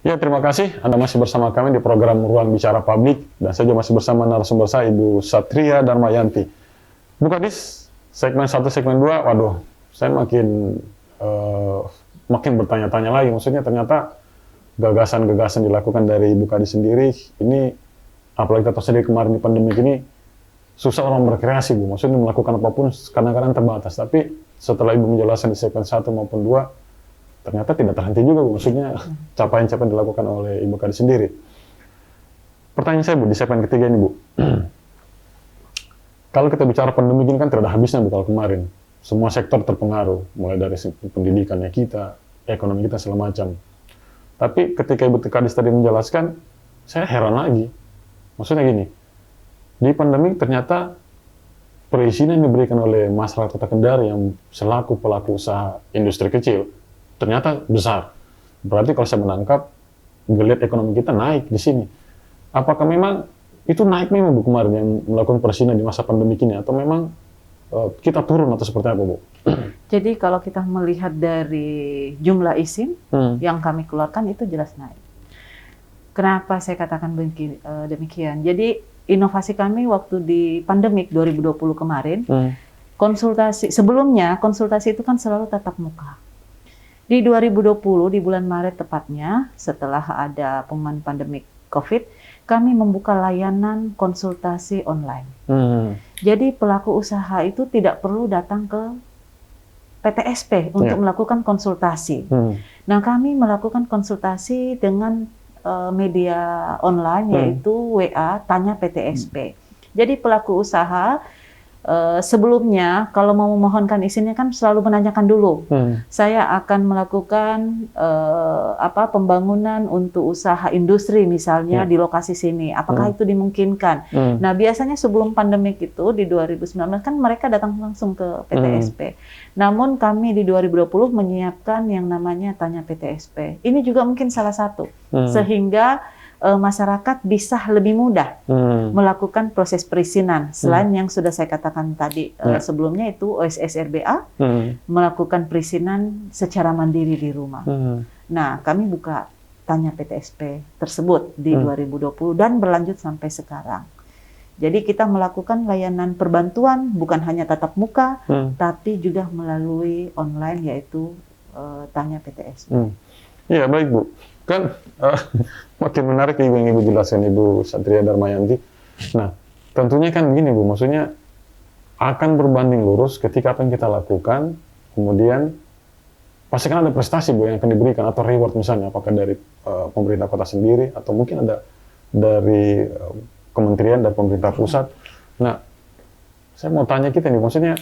Ya, terima kasih. Anda masih bersama kami di program Ruang Bicara Publik, dan saya juga masih bersama narasumber saya, Ibu Satria Darmayanti. Bu Kadis, segmen 1, segmen 2, waduh, saya makin bertanya-tanya lagi. Maksudnya ternyata gagasan-gagasan dilakukan dari Ibu Kadis sendiri, ini apalagi kita sendiri kemarin di pandemi ini, susah orang berkreasi, Bu. Maksudnya melakukan apapun kadang-kadang terbatas. Tapi setelah Ibu menjelaskan di segmen 1 maupun 2, ternyata tidak terhenti juga, Bu. Maksudnya capaian-capaian dilakukan oleh Ibu Kadis sendiri. Pertanyaan saya, Bu, di segmen ketiga ini, Bu. Kalau kita bicara pandemi ini kan tidak ada habisnya, Bu, kalau kemarin. Semua sektor terpengaruh, mulai dari pendidikannya kita, ekonomi kita, segala macam. Tapi ketika Ibu Kadis tadi menjelaskan, saya heran lagi. Maksudnya gini, di pandemi ternyata perizinan yang diberikan oleh masyarakat Kota Kendari yang selaku pelaku usaha industri kecil ternyata besar. Berarti kalau saya menangkap, geliat ekonomi kita naik di sini. Apakah memang itu naik memang, Bu, kemarin yang melakukan perizinan di masa pandemi ini, atau memang kita turun atau seperti apa, Bu? Jadi kalau kita melihat dari jumlah izin yang kami keluarkan itu jelas naik. Kenapa saya katakan demikian? Jadi inovasi kami waktu di pandemik 2020 kemarin, sebelumnya konsultasi itu kan selalu tatap muka. Di 2020, di bulan Maret tepatnya, setelah ada pengumuman pandemik COVID, kami membuka layanan konsultasi online. Jadi pelaku usaha itu tidak perlu datang ke PTSP untuk melakukan konsultasi. Nah, kami melakukan konsultasi dengan media online, yaitu WA Tanya PTSP. Jadi pelaku usaha sebelumnya kalau mau memohonkan izinnya kan selalu menanyakan dulu. Saya akan melakukan pembangunan untuk usaha industri misalnya di lokasi sini. Apakah itu dimungkinkan? Nah, biasanya sebelum pandemik itu di 2019 kan mereka datang langsung ke PTSP. Namun kami di 2020 menyiapkan yang namanya Tanya PTSP. Ini juga mungkin salah satu sehingga masyarakat bisa lebih mudah melakukan proses perizinan. Selain yang sudah saya katakan tadi sebelumnya itu OSS RBA melakukan perizinan secara mandiri di rumah. Nah, kami buka Tanya PTSP tersebut di 2020 dan berlanjut sampai sekarang. Jadi kita melakukan layanan perbantuan bukan hanya tatap muka, tapi juga melalui online, yaitu Tanya PTSP. Iya, baik, Bu. Kan makin menarik yang Ibu jelaskan, Ibu Satria Darmayanti. Nah, tentunya kan gini, Bu, maksudnya akan berbanding lurus ketika apa yang kita lakukan, kemudian pasti kan ada prestasi, Bu, yang akan diberikan, atau reward misalnya, apakah dari pemerintah kota sendiri, atau mungkin ada dari kementerian dan pemerintah pusat. Nah, saya mau tanya kita nih, maksudnya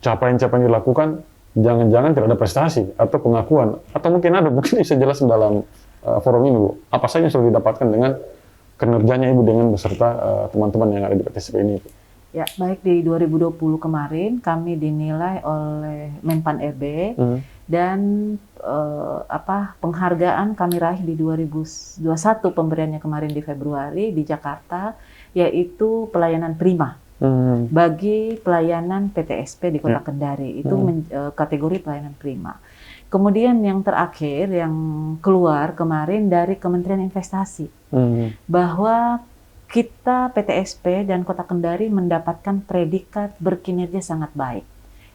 capaian-capaian dilakukan, jangan-jangan tidak ada prestasi atau pengakuan, atau mungkin ada, mungkin bisa jelaskan dalam forum ini, Bu, apa saja yang sudah didapatkan dengan kinerjanya Ibu dengan beserta teman-teman yang ada di PTSP ini, Bu? Ya, baik, di 2020 kemarin kami dinilai oleh Menpan RB dan penghargaan kami raih di 2021 pemberiannya kemarin di Februari di Jakarta, yaitu pelayanan prima. Bagi pelayanan PTSP di Kota Kendari, itu kategori pelayanan prima. Kemudian yang terakhir yang keluar kemarin dari Kementerian Investasi, bahwa kita PTSP dan Kota Kendari mendapatkan predikat berkinerja sangat baik.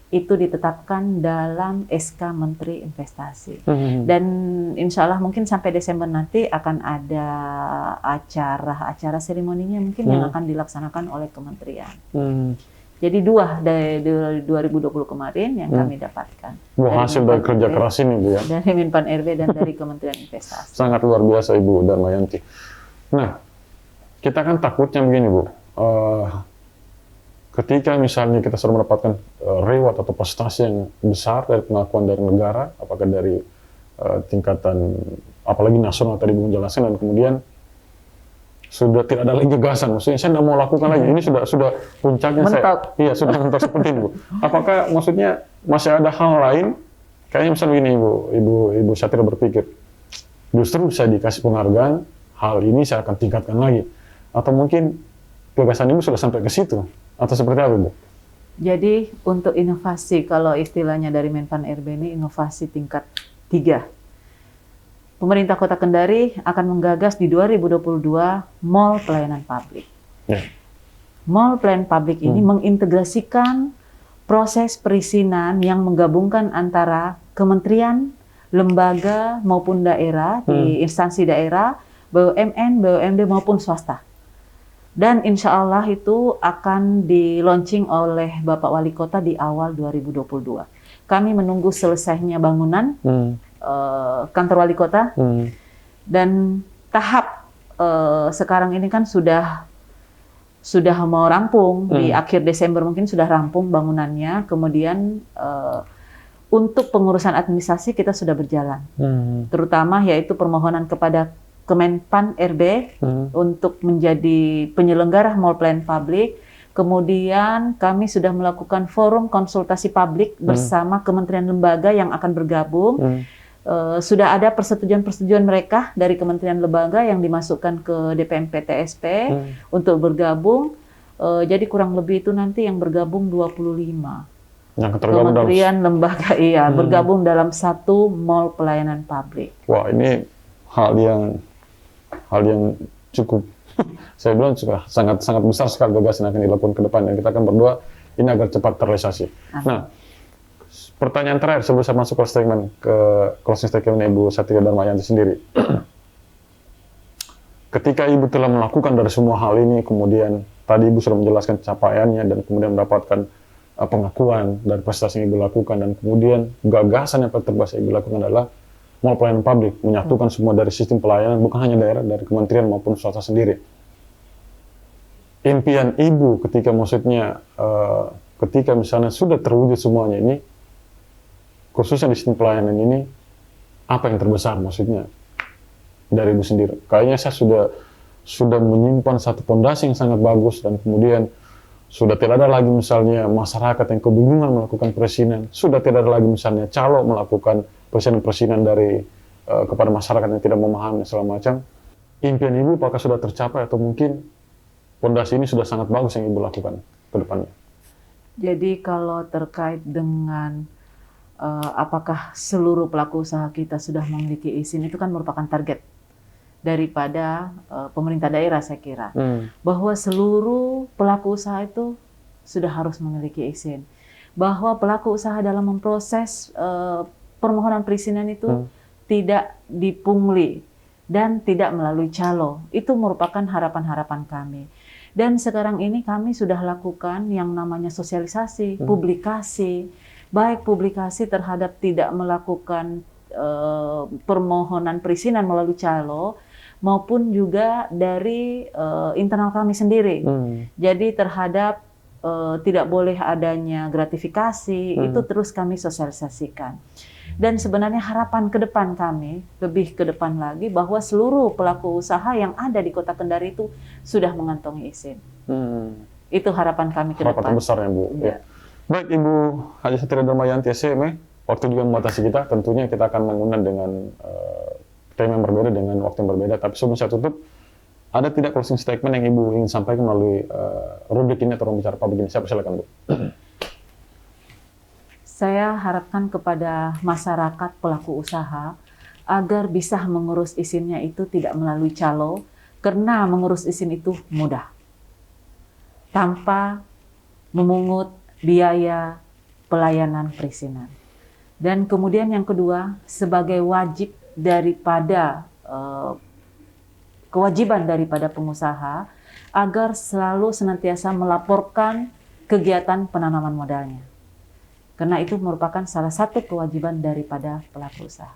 Itu ditetapkan dalam SK Menteri Investasi. Dan insya Allah mungkin sampai Desember nanti akan ada acara seremoninya mungkin yang akan dilaksanakan oleh kementerian. Jadi dua dari 2020 kemarin yang kami dapatkan. Hasil dari kerja keras ini, Bu, ya? Dari Menpan RB dan dari Kementerian Investasi. Sangat luar biasa, Ibu Darmayanti. Nah, kita kan takutnya begini, Bu. Ketika misalnya kita sudah mendapatkan reward atau prestasi yang besar dari pengakuan dari negara, apakah dari tingkatan apalagi nasional tadi Ibu menjelaskan, dan kemudian sudah tidak ada lagi gagasan, maksudnya saya tidak mau lakukan lagi, ini sudah puncaknya, sudah mentok seperti ini, Bu. Apakah maksudnya masih ada hal lain, kayaknya misalnya begini, Ibu Satria berpikir, justru bisa dikasih penghargaan, hal ini saya akan tingkatkan lagi, atau mungkin gagasan Ibu sudah sampai ke situ, atau seperti apa, Bu? Jadi untuk inovasi, kalau istilahnya dari Menpan RB ini inovasi tingkat 3. pemerintah Kota Kendari akan menggagas di 2022 Mall Pelayanan Publik. Ya. Mall Pelayanan Publik ini mengintegrasikan proses perizinan yang menggabungkan antara kementerian, lembaga maupun daerah di instansi daerah, BUMN, BUMD maupun swasta. Dan insya Allah itu akan di-launching oleh Bapak Wali Kota di awal 2022. Kami menunggu selesainya bangunan kantor Wali Kota dan tahap sekarang ini kan sudah mau rampung di akhir Desember mungkin sudah rampung bangunannya. Kemudian untuk pengurusan administrasi kita sudah berjalan, terutama yaitu permohonan kepada Kemenpan RB untuk menjadi penyelenggara Mall Pelayanan Publik. Kemudian kami sudah melakukan forum konsultasi publik bersama kementerian lembaga yang akan bergabung. Sudah ada persetujuan mereka dari kementerian lembaga yang dimasukkan ke DPMP TSP untuk bergabung. Jadi kurang lebih itu nanti yang bergabung 25. Yang tergabung kementerian lembaga bergabung dalam satu mall pelayanan publik. Wah, ini hal yang cukup saya bilang juga sangat besar sekali gagasan yang akan dilakukan ke depan, dan kita akan berdoa ini agar cepat terrealisasi. Nah, pertanyaan terakhir sebelum saya masuk ke closing statement Ibu Satria Darmayanti sendiri. Ketika Ibu telah melakukan dari semua hal ini, kemudian tadi Ibu sudah menjelaskan capaiannya dan kemudian mendapatkan pengakuan dari prestasi yang Ibu lakukan, dan kemudian gagasan yang paling terbesar Ibu lakukan adalah Mall Pelayanan Publik, menyatukan semua dari sistem pelayanan, bukan hanya daerah, dari kementerian maupun swasta sendiri. Impian Ibu ketika ketika misalnya sudah terwujud semuanya ini, khususnya di sistem pelayanan ini, apa yang terbesar maksudnya dari Ibu sendiri? Kayaknya saya sudah menyimpan satu fondasi yang sangat bagus, dan kemudian sudah tidak ada lagi misalnya masyarakat yang kebingungan melakukan perizinan, sudah tidak ada lagi misalnya calo melakukan perizinan dari kepada masyarakat yang tidak memahami segala macam. Impian Ibu apakah sudah tercapai atau mungkin fondasi ini sudah sangat bagus yang Ibu lakukan ke depannya? Jadi kalau terkait dengan apakah seluruh pelaku usaha kita sudah memiliki izin, itu kan merupakan target daripada pemerintah daerah, saya kira. Bahwa seluruh pelaku usaha itu sudah harus memiliki izin. Bahwa pelaku usaha dalam memproses permohonan perizinan itu tidak dipungli dan tidak melalui calo. Itu merupakan harapan-harapan kami. Dan sekarang ini kami sudah lakukan yang namanya sosialisasi, publikasi, baik publikasi terhadap tidak melakukan permohonan perizinan melalui calo, maupun juga dari internal kami sendiri. Jadi terhadap tidak boleh adanya gratifikasi, itu terus kami sosialisasikan. Dan sebenarnya harapan ke depan kami, lebih ke depan lagi, bahwa seluruh pelaku usaha yang ada di Kota Kendari itu sudah mengantongi izin. Itu harapan kami ke depan. Harapan terbesar ya, Bu. Ya. Baik, Ibu Haji Satria Darmayanti SCM, waktu juga membatasi kita, tentunya kita akan mengundang dengan tema yang berbeda, dengan waktu yang berbeda. Tapi sebelum saya tutup, ada tidak closing statement yang Ibu ingin sampaikan melalui rubrik ini atau ruang bicara publik ini? Saya persilakan, Bu. Saya harapkan kepada masyarakat pelaku usaha agar bisa mengurus izinnya itu tidak melalui calo, karena mengurus izin itu mudah, tanpa memungut biaya pelayanan perizinan. Dan kemudian yang kedua, sebagai wajib daripada kewajiban daripada pengusaha agar selalu senantiasa melaporkan kegiatan penanaman modalnya. Karena itu merupakan salah satu kewajiban daripada pelaku usaha.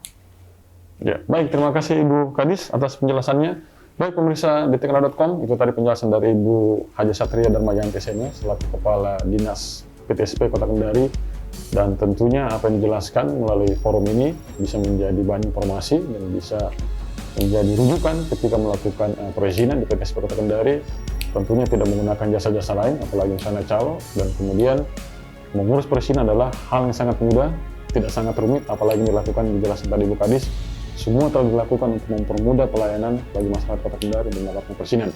Ya, baik, terima kasih Ibu Kadis atas penjelasannya. Baik pemirsa detikra.com, itu tadi penjelasan dari Ibu Haji Satria Darmayanti SCM selaku Kepala Dinas PTSP Kota Kendari. Dan tentunya apa yang dijelaskan melalui forum ini bisa menjadi bahan informasi dan bisa menjadi rujukan ketika melakukan perizinan di PTSP Kota Kendari. Tentunya tidak menggunakan jasa-jasa lain, apalagi misalnya calo, dan kemudian mengurus perizinan adalah hal yang sangat mudah, tidak sangat rumit, apalagi dilakukan dijelaskan tadi Ibu Kadis. Semua telah dilakukan untuk mempermudah pelayanan bagi masyarakat Kota Kendari dan mendapatkan perizinan.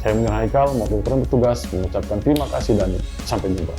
Saya Munir Haikal, maupun bertugas mengucapkan terima kasih dan sampai jumpa.